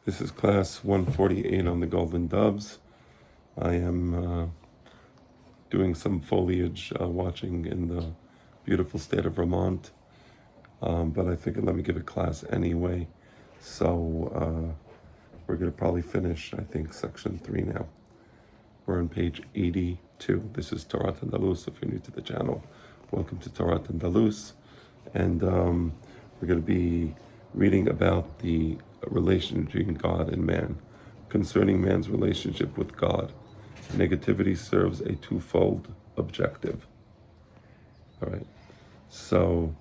This is class 148 on the Golden Doves. I am doing some foliage watching in the beautiful state of Vermont, but I figured let me give a class anyway. So we're going to probably finish, I think, section 3 now. We're on page 82. This is Torah Andalus. If you're new to the channel, welcome to Torah Andalus. And we're going to be reading about the relation between God and man. Concerning man's relationship with God, negativity serves a twofold objective. All right. So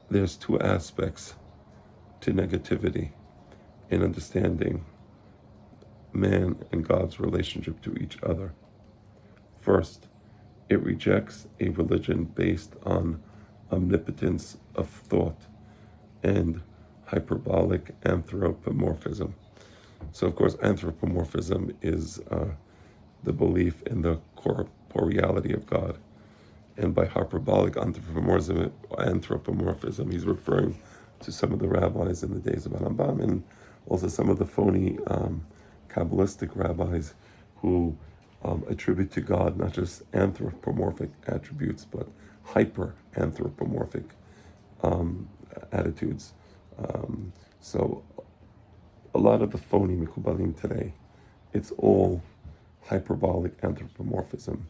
there's two aspects to negativity in understanding man and God's relationship to each other. First, it rejects a religion based on omnipotence of thought and hyperbolic anthropomorphism. So, of course, anthropomorphism is the belief in the corporeality of God. And by hyperbolic anthropomorphism, he's referring to some of the rabbis in the days of Rambam and also some of the phony Kabbalistic rabbis who attribute to God not just anthropomorphic attributes, but hyper-anthropomorphic attitudes. So a lot of the phony Mikubalim today, it's all hyperbolic anthropomorphism.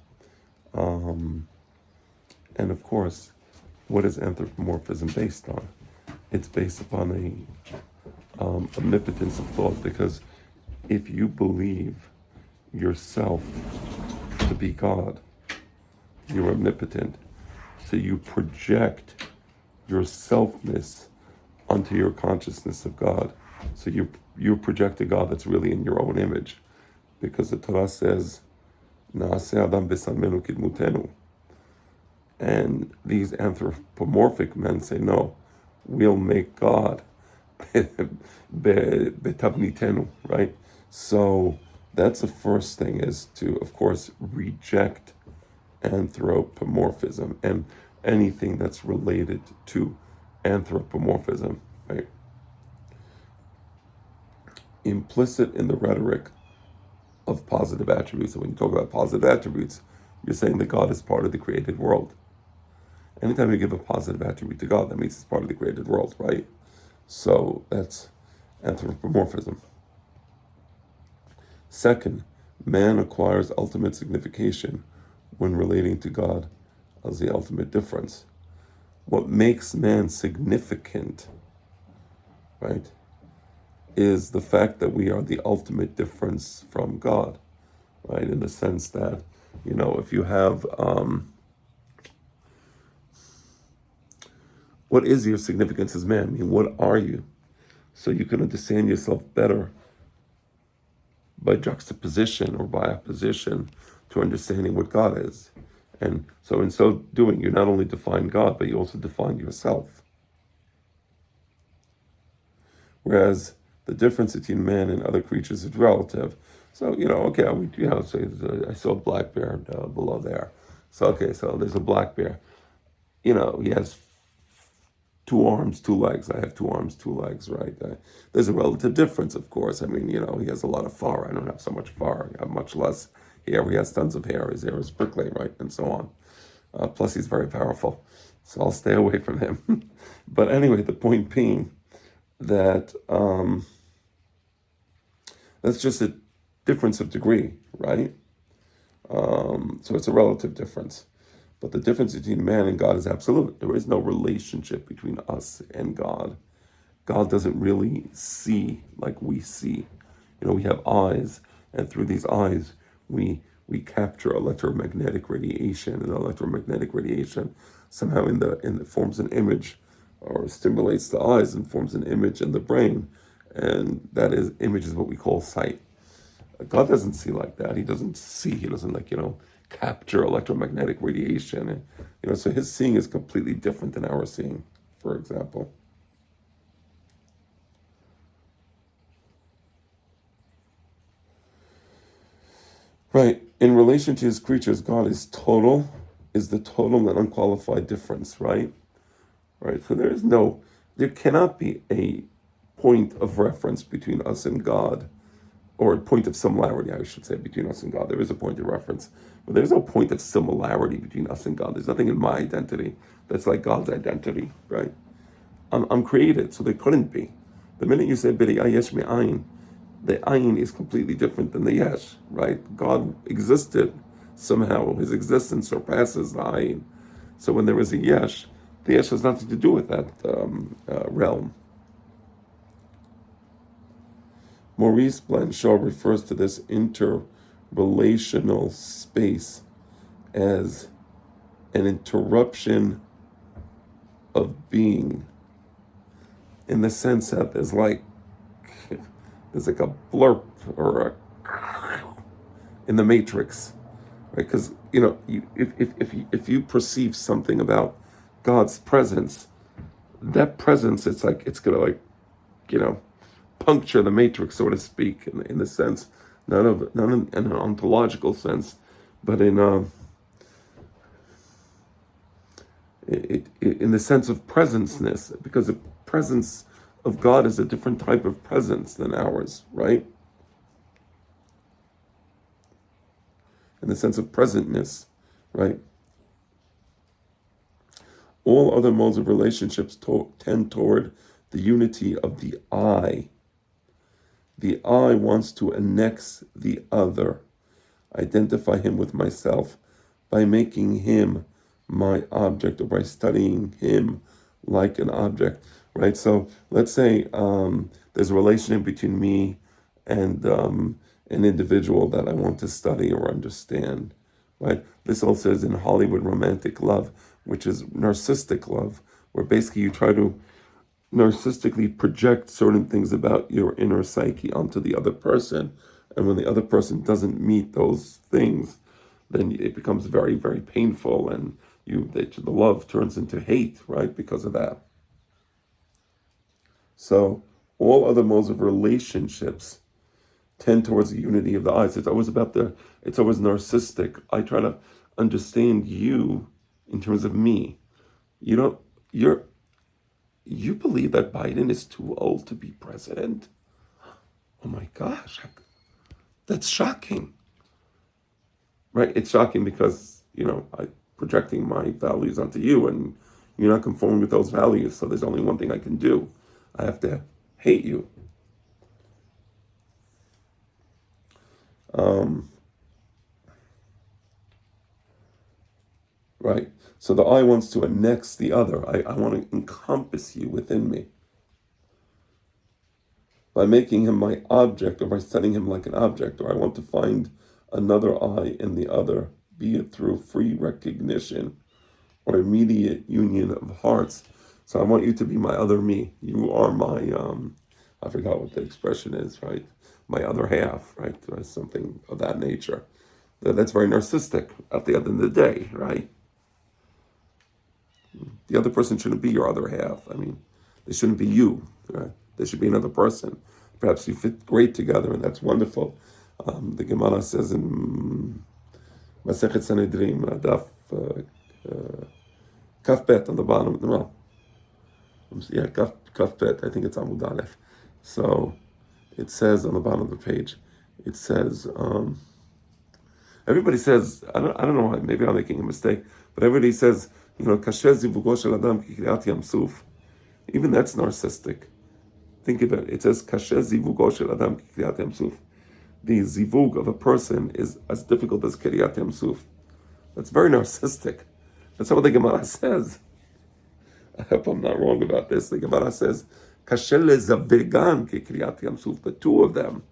And of course, what is anthropomorphism based on? It's based upon a omnipotence of thought, because if you believe yourself to be God, you're omnipotent, so you project your selfness onto your consciousness of God. So you project a God that's really in your own image, because the Torah says, "Na'aseh Adam b'samenu kidmutenu," and these anthropomorphic men say, "No, we'll make God betavnitenu," right? So that's the first thing, is to, of course, reject anthropomorphism and anything that's related to anthropomorphism, right? Implicit in the rhetoric of positive attributes, so when you talk about positive attributes, you're saying that God is part of the created world. Anytime you give a positive attribute to God, that means it's part of the created world, right? So that's anthropomorphism. Second, man acquires ultimate signification when relating to God as the ultimate difference. What makes man significant, right, is the fact that we are the ultimate difference from God, right? In the sense that, if you have, what is your significance as man? I mean, what are you? So you can understand yourself better by juxtaposition or by opposition to understanding what God is. And so in so doing, you not only define God, but you also define yourself. Whereas the difference between man and other creatures is relative. So, okay, say I saw a black bear below there. So, okay, so there's a black bear. He has 2 arms, 2 legs. I have 2 arms, 2 legs, right? There's a relative difference, of course. I mean, he has a lot of fur. I don't have so much fur. I have much less hair. He has tons of hair. His hair is prickly, right? And so on. Plus, he's very powerful. So I'll stay away from him. But anyway, the point being that that's just a difference of degree, right? So it's a relative difference. But the difference between man and God is absolute. There is no relationship between us and God. God doesn't really see like we see. We have eyes, and through these eyes, we capture electromagnetic radiation, and electromagnetic radiation somehow in the forms an image, or stimulates the eyes and forms an image in the brain, and that image is what we call sight. God doesn't see like that. He doesn't see. He doesn't capture electromagnetic radiation. And, so his seeing is completely different than our seeing, for example. Right. In relation to his creatures, God is the total and unqualified difference, right? Right. So there cannot be a point of reference between us and God, or a point of similarity, I should say, between us and God. There is a point of reference, but there's no point of similarity between us and God. There's nothing in my identity that's like God's identity, right? I'm created, so there couldn't be. The minute you say B'ri Yesh Me'ayin, the ayin is completely different than the yesh, right? God existed somehow. His existence surpasses the ayin. So when there is a yesh, the yesh has nothing to do with that realm. Maurice Blanchard refers to this interrelational space as an interruption of being, in the sense that there's like a blurb or a in the matrix, right? Because if you perceive something about God's presence, that presence, it's like it's gonna like puncture the matrix, so to speak, in the sense not in an ontological sense, but in the sense of presenceness, because the presence of God is a different type of presence than ours, right? In the sense of presentness, right? All other modes of relationships tend toward the unity of the I. The I wants to annex the other, identify him with myself by making him my object, or by studying him like an object, right? So let's say there's a relationship between me and an individual that I want to study or understand, right? This all says in Hollywood romantic love, which is narcissistic love, where basically you try to narcissistically project certain things about your inner psyche onto the other person. And when the other person doesn't meet those things, then it becomes very, very painful, and the love turns into hate, right? Because of that. So all other modes of relationships tend towards the unity of the eyes. It's always narcissistic. I try to understand you in terms of me. You believe that Biden is too old to be president? Oh my gosh, that's shocking. Right? It's shocking because, I'm projecting my values onto you, and you're not conforming with those values. So there's only one thing I can do. I have to hate you. Right? So the I wants to annex the other. I want to encompass you within me. By making him my object, or by studying him like an object, or I want to find another I in the other, be it through free recognition or immediate union of hearts. So I want you to be my other me. You are my, I forgot what the expression is, right? My other half, right? Or something of that nature. That's very narcissistic at the end of the day, right? The other person shouldn't be your other half. I mean, they shouldn't be you, right? There should be another person. Perhaps you fit great together, and that's wonderful. The Gemara says in Masechet Sanhedrin, Daf Kaf Bet on the bottom. No, yeah, Kaf Bet. I think it's Amud Aleph. So it says on the bottom of the page, it says, everybody says, I don't know why, maybe I'm making a mistake, but everybody says, Kasher zivugo shel adam ki kriyat yam suf. Even that's narcissistic. Think of it. It says, Kasher zivugo shel adam ki kriyat yam suf. The zivug of a person is as difficult as Kiryat Yam Suf. That's very narcissistic. That's what the Gemara says. I hope I'm not wrong about this. The Gemara says, Kasher lezavegan ki Kiryat Yam Suf. The two of them.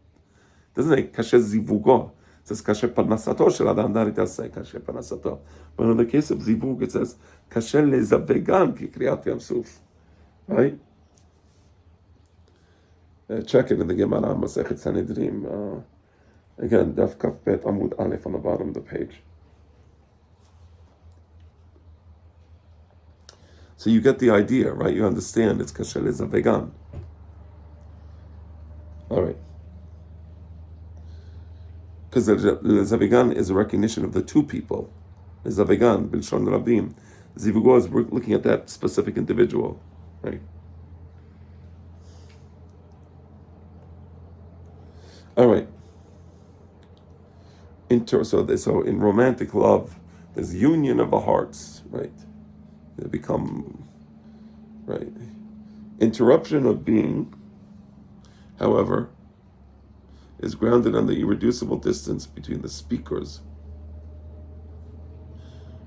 It doesn't say Kasher zivugo. It says Kasher parnasato shel adam. That it does say Kasher parnasato. But in the case of zivug, it says Kasher lezavegan ki Kiryat Yam Suf. Right? Check it in the Gemara Masechet Sanhedrin. Again, Daf Kaf Bet Amud Aleph on the bottom of the page. So you get the idea, right? You understand it's Kasher lezavegan. All right. Because lezavegan is a recognition of the two people. Lezavegan, Bilshon Rabim. Zivugo is looking at that specific individual, right? All right. So in romantic love, there's union of the hearts, right? They become, right. Interruption of being, however, is grounded on the irreducible distance between the speakers,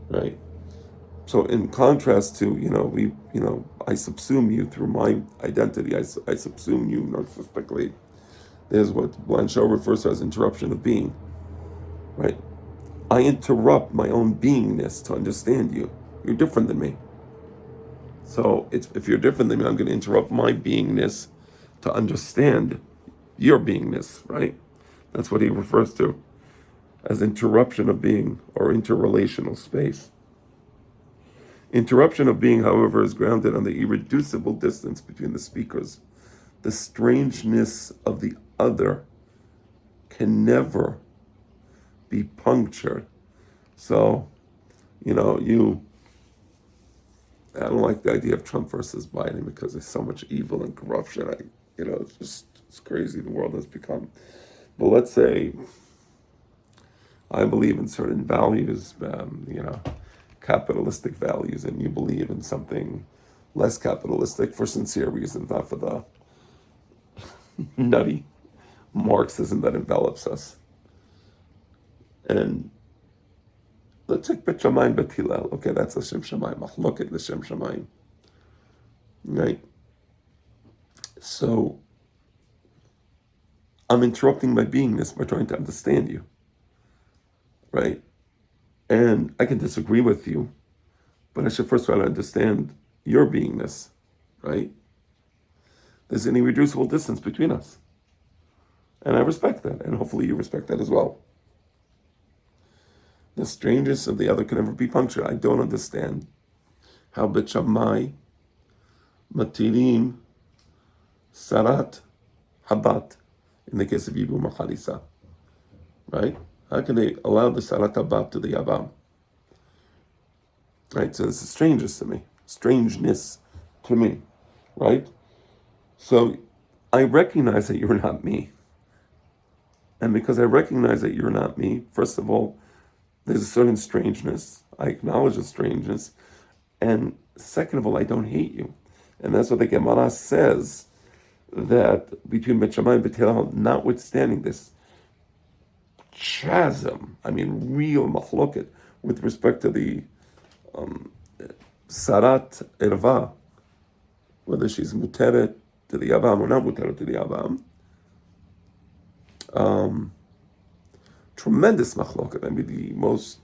right? So in contrast to, I subsume you through my identity, I subsume you narcissistically. There's what Blanchot refers to as interruption of being, right? I interrupt my own beingness to understand you. You're different than me. So if you're different than me, I'm going to interrupt my beingness to understand your beingness, right? That's what he refers to as interruption of being or interrelational space. Interruption of being, however, is grounded on the irreducible distance between the speakers. The strangeness of the other can never be punctured. So, I don't like the idea of Trump versus Biden because there's so much evil and corruption. It's crazy the world has become. But let's say I believe in certain values, capitalistic values, and you believe in something less capitalistic for sincere reasons, not for the nutty Marxism that envelops us. And let's take Bet Shamayim Bet Hillel. Okay, that's the Shem Shamayim. Machloket the Shem Shamayim. Right? So I'm interrupting my beingness by trying to understand you. Right? And I can disagree with you, but I should first try to understand your beingness. Right? There's an irreducible distance between us. And I respect that, and hopefully you respect that as well. The strangeness of the other can never be punctured. I don't understand how Bet Shammai matirim sarat habat in the case of Yibum or Chalisa, right? How can they allow the sarat habat to the Yavam? Right, so this is strangeness to me, right? So I recognize that you're not me. And because I recognize that you're not me, first of all, there's a certain strangeness. I acknowledge the strangeness. And second of all, I don't hate you. And that's what the Gemara says, that between Bet Shammai and Bet Hillel, notwithstanding this chasm, real machloket, with respect to the Sarat Erva, whether she's muteret to the Yavam or not muteret to the Yavam, tremendous machloket. The most,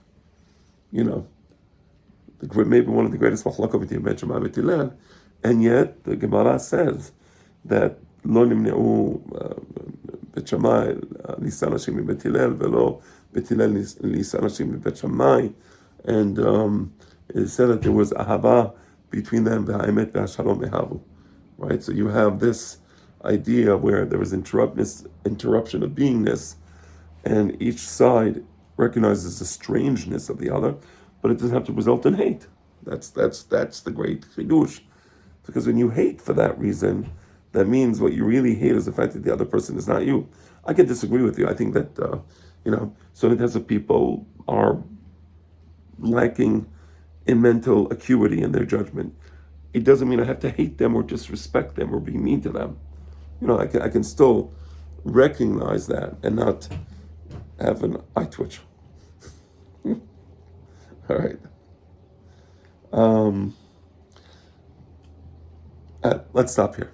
maybe one of the greatest machloket between Bet Shammai and Bet Hillel, and yet the Gemara says that lo nimneu Bet Shammai lisan Hashem מבית הלל ולא Bet Hillel lisan Hashem מבית Shammai, and it said that there was ahava between them, v'ha'emet v'hashalom ehavu, right? So you have this idea where there was interruption of beingness, and each side recognizes the strangeness of the other, but it doesn't have to result in hate. That's the great chidush, because when you hate for that reason, that means what you really hate is the fact that the other person is not you. I can disagree with you. I think that certain types of people are lacking in mental acuity in their judgment. It doesn't mean I have to hate them or disrespect them or be mean to them. I can still recognize that and not have an eye twitch. All right. Let's stop here.